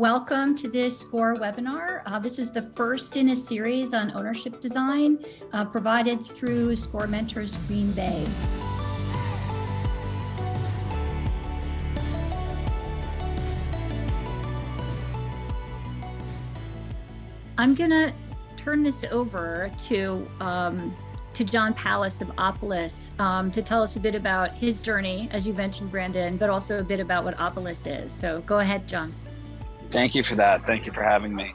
Welcome to this SCORE webinar. This is the first in a series on ownership design provided through SCORE Mentors Green Bay. I'm gonna turn this over to John Pallas of Opolis to tell us a bit about his journey, as you mentioned, Brandon, but also a bit about what Opolis is. So go ahead, John. Thank you for that. Thank you for having me.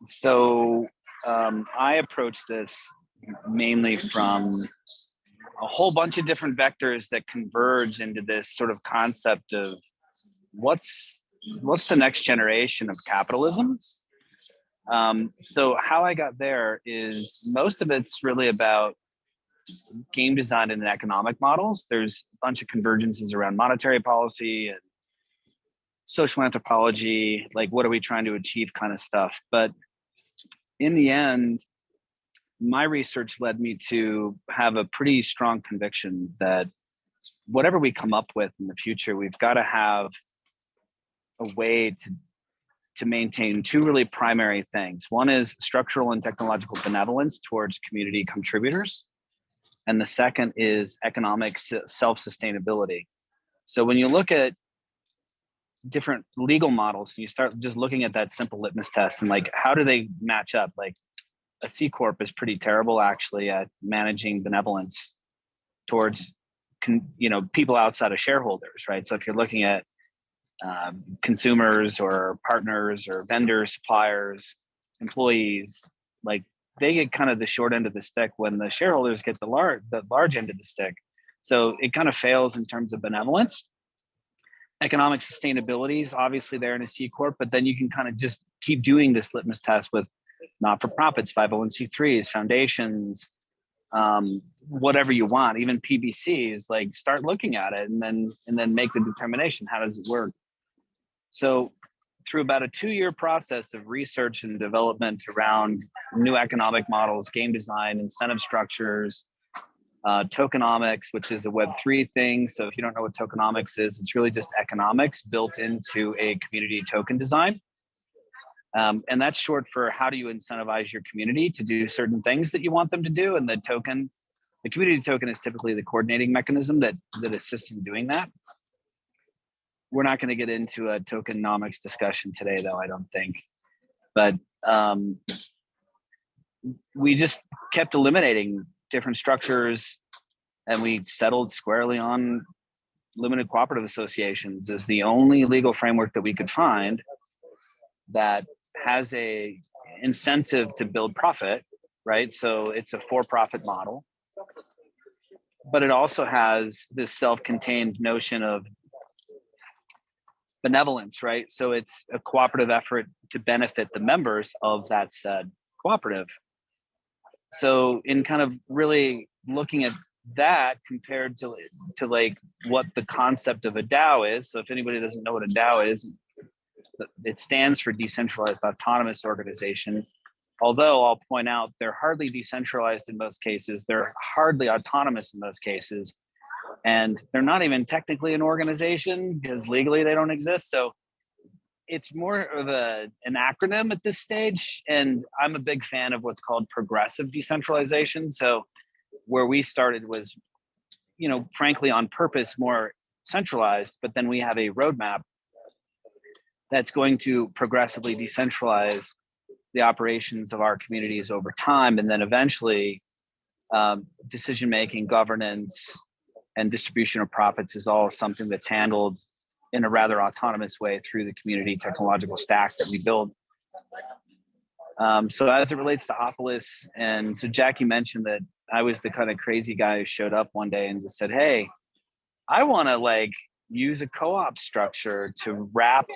So I approach this mainly from a whole bunch of different vectors that converge into this sort of concept of what's the next generation of capitalism. So how I got there is most of it's really about game design and economic models. There's a bunch of convergences around monetary policy and social anthropology, like what are we trying to achieve kind of stuff. But in the end, my research led me to have a pretty strong conviction that whatever we come up with in the future, we've got to have a way to maintain two really primary things. One is structural and technological benevolence towards community contributors. And the second is economic self-sustainability. So when you look at different legal models, and you start just looking at that simple litmus test and like, how do they match up? Like a C Corp is pretty terrible actually at managing benevolence towards, people outside of shareholders, right? So if you're looking at consumers or partners or vendors, suppliers, employees, like they get kind of the short end of the stick when the shareholders get the large end of the stick. So it kind of fails in terms of benevolence. Economic sustainability is obviously there in a C Corp, but then you can kind of just keep doing this litmus test with not-for-profits, 501c3s, foundations, whatever you want, even PBCs, like start looking at it and then make the determination, how does it work? So through about a 2-year process of research and development around new economic models, game design, incentive structures, tokenomics, which is a Web3 thing. So if you don't know what tokenomics is, it's really just economics built into a community token design. And that's short for how do you incentivize your community to do certain things that you want them to do. And the community token is typically the coordinating mechanism that assists in doing that. We're not going to get into a tokenomics discussion today, though, I don't think. But we just kept eliminating different structures, and we settled squarely on limited cooperative associations as the only legal framework that we could find that has a incentive to build profit, right? So it's a for-profit model, but it also has this self-contained notion of benevolence, right? So it's a cooperative effort to benefit the members of that said cooperative. So in kind of really looking at that compared to like what the concept of a DAO is. So if anybody doesn't know what a DAO is, it stands for decentralized autonomous organization. Although I'll point out they're hardly decentralized in most cases, they're hardly autonomous in most cases, and they're not even technically an organization because legally they don't exist. So it's more of an acronym at this stage. And I'm a big fan of what's called progressive decentralization. So where we started was, frankly, on purpose, more centralized, but then we have a roadmap that's going to progressively decentralize the operations of our communities over time. And then eventually decision-making, governance, and distribution of profits is all something that's handled in a rather autonomous way through the community technological stack that we build. So as it relates to Opolis, and so Jackie mentioned that I was the kind of crazy guy who showed up one day and just said, hey, I want to use a co-op structure to wrap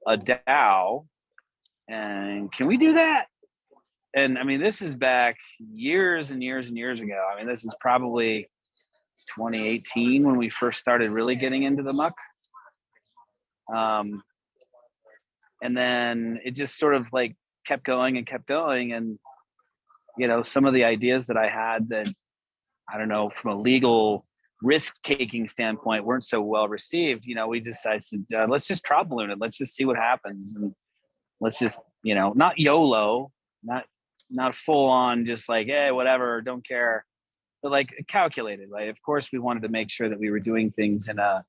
a DAO, and can we do that? And I mean, this is back years and years and years ago. I mean, this is probably 2018 when we first started really getting into the muck. And then it just sort of kept going and kept going. And, some of the ideas that I had that, I don't know, from a legal risk-taking standpoint weren't so well received, we decided, let's just drop balloon it. Let's just see what happens. And let's just, not YOLO, not full on, just like, hey, whatever, don't care, but like calculated. Like, of course, we wanted to make sure that we were doing things in a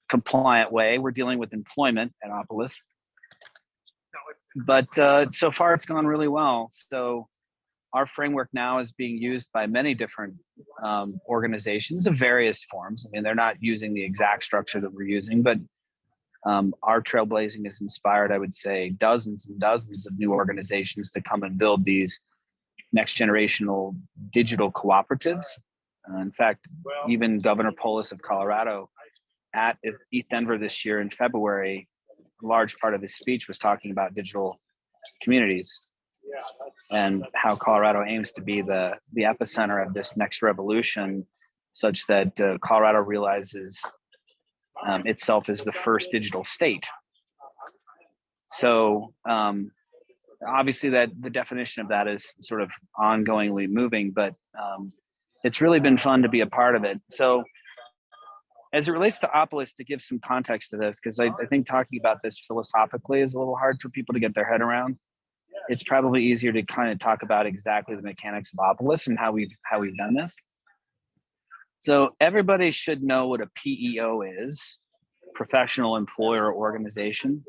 compliant way. We're dealing with employment at Opolis, but so far it's gone really well. So our framework now is being used by many different organizations of various forms. I mean, they're not using the exact structure that we're using, but our trailblazing has inspired, I would say, dozens and dozens of new organizations to come and build these next generational digital cooperatives. In fact, even Governor Polis of Colorado at ETH this year in February, a large part of his speech was talking about digital communities and how Colorado aims to be the epicenter of this next revolution, such that Colorado realizes itself as the first digital state. So obviously that the definition of that is sort of ongoingly moving, but it's really been fun to be a part of it. So as it relates to Opolis, to give some context to this, because I think talking about this philosophically is a little hard for people to get their head around. It's probably easier to kind of talk about exactly the mechanics of Opolis and how we've done this. So everybody should know what a PEO is, professional employer organization.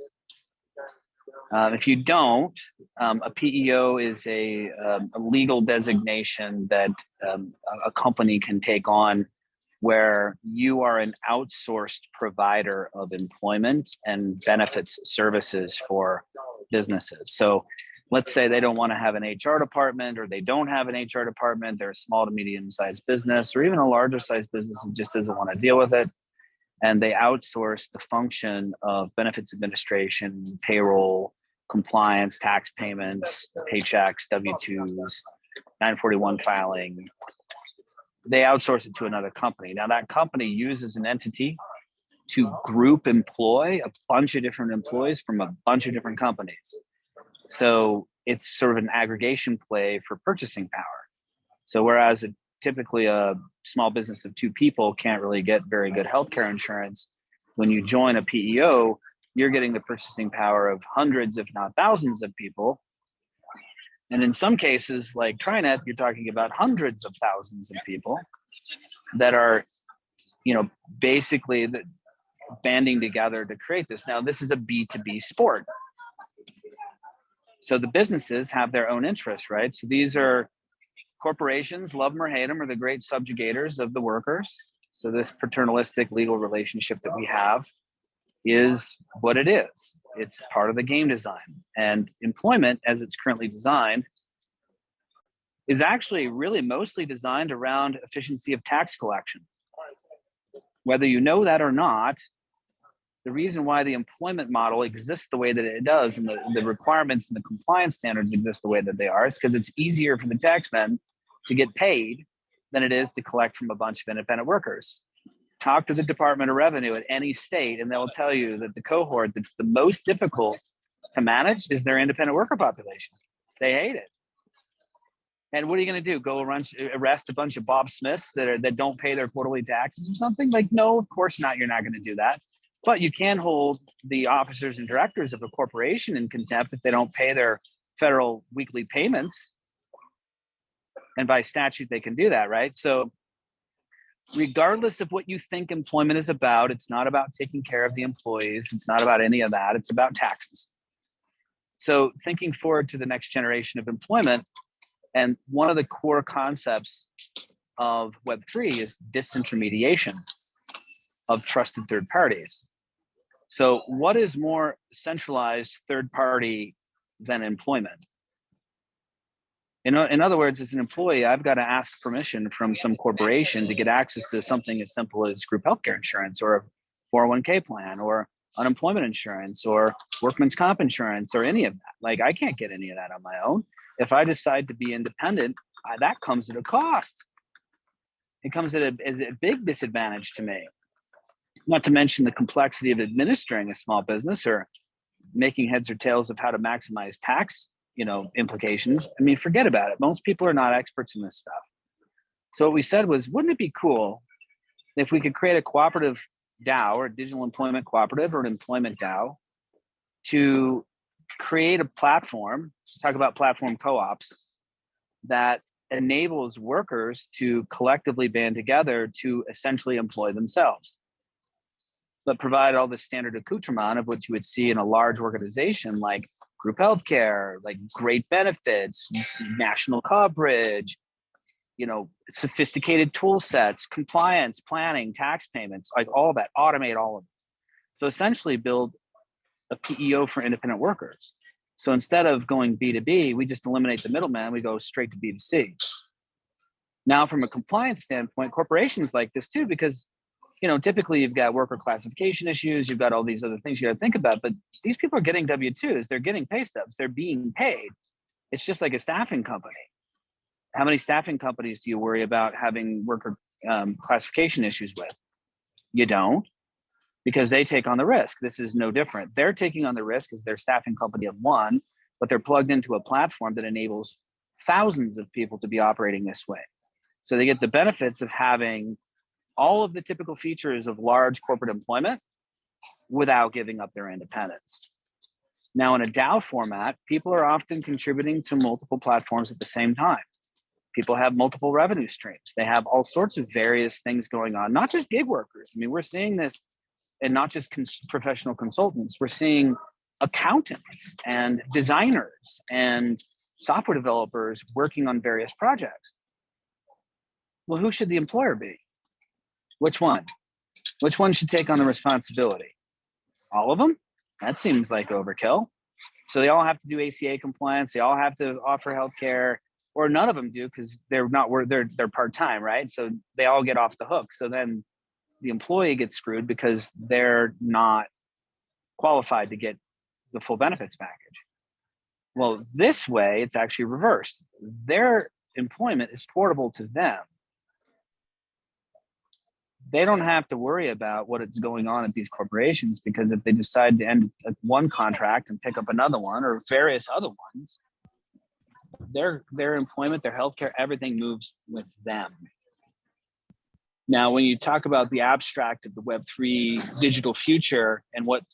If you don't, a PEO is a legal designation that a company can take on, where you are an outsourced provider of employment and benefits services for businesses. So let's say they don't want to have an HR department, or they don't have an HR department, they're a small to medium-sized business, or even a larger sized business that just doesn't want to deal with it. And they outsource the function of benefits administration, payroll, compliance, tax payments, paychecks, W-2s, 941 filing. They outsource it to another company. Now that company uses an entity to group employ a bunch of different employees from a bunch of different companies. So it's sort of an aggregation play for purchasing power. So whereas typically a small business of 2 people can't really get very good healthcare insurance, when you join a PEO, you're getting the purchasing power of hundreds, if not thousands of people. And in some cases, like TriNet, you're talking about hundreds of thousands of people that are, basically banding together to create this. Now, this is a B2B sport. So the businesses have their own interests, right? So these are corporations, love them or hate them, are the great subjugators of the workers. So this paternalistic legal relationship that we have is what it is. It's part of the game design. And employment, as it's currently designed, is actually really mostly designed around efficiency of tax collection. Whether you know that or not, the reason why the employment model exists the way that it does, and the requirements and the compliance standards exist the way that they are, is because it's easier for the taxmen to get paid than it is to collect from a bunch of independent workers. Talk to the Department of Revenue at any state, and they'll tell you that the cohort that's the most difficult to manage is their independent worker population. They hate it. And what are you going to do? Go arrest a bunch of Bob Smiths that don't pay their quarterly taxes or something? Like, no, of course not. You're not going to do that. But you can hold the officers and directors of a corporation in contempt if they don't pay their federal weekly payments. And by statute, they can do that, right? So regardless of what you think employment is about, it's not about taking care of the employees. It's not about any of that. It's about taxes. So thinking forward to the next generation of employment, and one of the core concepts of Web3 is disintermediation of trusted third parties. So what is more centralized third party than employment? In other words, as an employee, I've got to ask permission from some corporation to get access to something as simple as group healthcare insurance, or a 401k plan, or unemployment insurance, or workman's comp insurance, or any of that. Like, I can't get any of that on my own. If I decide to be independent, that comes at a cost. It comes at a big disadvantage to me. Not to mention the complexity of administering a small business, or making heads or tails of how to maximize tax implications. I mean, forget about it. Most people are not experts in this stuff. So what we said was, wouldn't it be cool If we could create a cooperative DAO, or a digital employment cooperative, or an employment DAO, to create a platform, talk about platform co-ops, that enables workers to collectively band together to essentially employ themselves, but provide all the standard accoutrement of what you would see in a large organization like group healthcare, like great benefits, national coverage, sophisticated tool sets, compliance, planning, tax payments, like all that, automate all of it. So essentially build a PEO for independent workers. So instead of going B2B, we just eliminate the middleman, we go straight to B2C. Now, from a compliance standpoint, corporations like this too, because typically you've got worker classification issues, you've got all these other things you got to think about, but these people are getting W-2s, they're getting pay stubs, they're being paid. It's just like a staffing company. How many staffing companies do you worry about having worker classification issues with? You don't, because they take on the risk. This is no different. They're taking on the risk as their staffing company of one, but they're plugged into a platform that enables thousands of people to be operating this way. So they get the benefits of having all of the typical features of large corporate employment without giving up their independence. Now, in a DAO format, people are often contributing to multiple platforms at the same time. People have multiple revenue streams. They have all sorts of various things going on, not just gig workers. I mean, we're seeing this, and not just professional consultants. We're seeing accountants and designers and software developers working on various projects. Well, who should the employer be? Which one? Which one should take on the responsibility? All of them? That seems like overkill. So they all have to do ACA compliance. They all have to offer healthcare, or none of them do because they're part-time, right? So they all get off the hook. So then the employee gets screwed because they're not qualified to get the full benefits package. Well, this way, it's actually reversed. Their employment is portable to them. They don't have to worry about what is going on at these corporations, because if they decide to end one contract and pick up another one, or various other ones, their employment, their healthcare, everything moves with them. Now, when you talk about the abstract of the Web3 digital future and what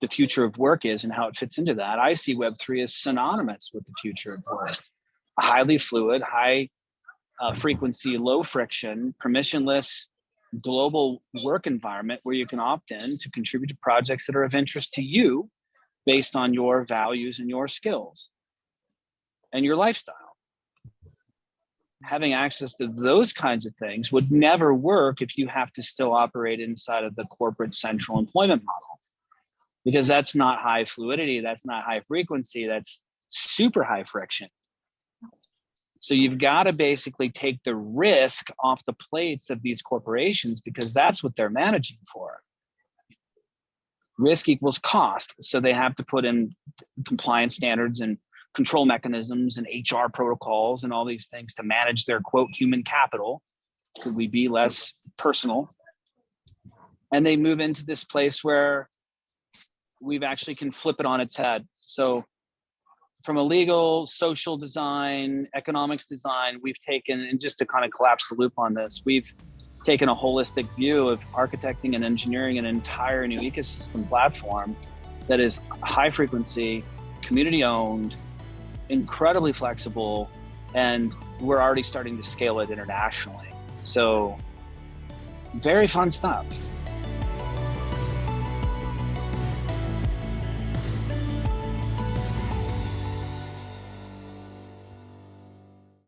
the future of work is and how it fits into that, I see Web3 as synonymous with the future of work. A highly fluid, high frequency, low friction, permissionless, global work environment where you can opt in to contribute to projects that are of interest to you based on your values and your skills and your lifestyle. Having access to those kinds of things would never work if you have to still operate inside of the corporate central employment model, because that's not high fluidity, that's not high frequency, that's super high friction. So you've got to basically take the risk off the plates of these corporations, because that's what they're managing for. Risk equals cost. So they have to put in compliance standards and control mechanisms and HR protocols and all these things to manage their, quote, human capital. Could we be less personal? And they move into this place where we've actually can flip it on its head. So from a legal, social design, economics design, we've taken, and just to kind of collapse the loop on this, we've taken a holistic view of architecting and engineering an entire new ecosystem platform that is high frequency, community owned, incredibly flexible, and we're already starting to scale it internationally. So very fun stuff.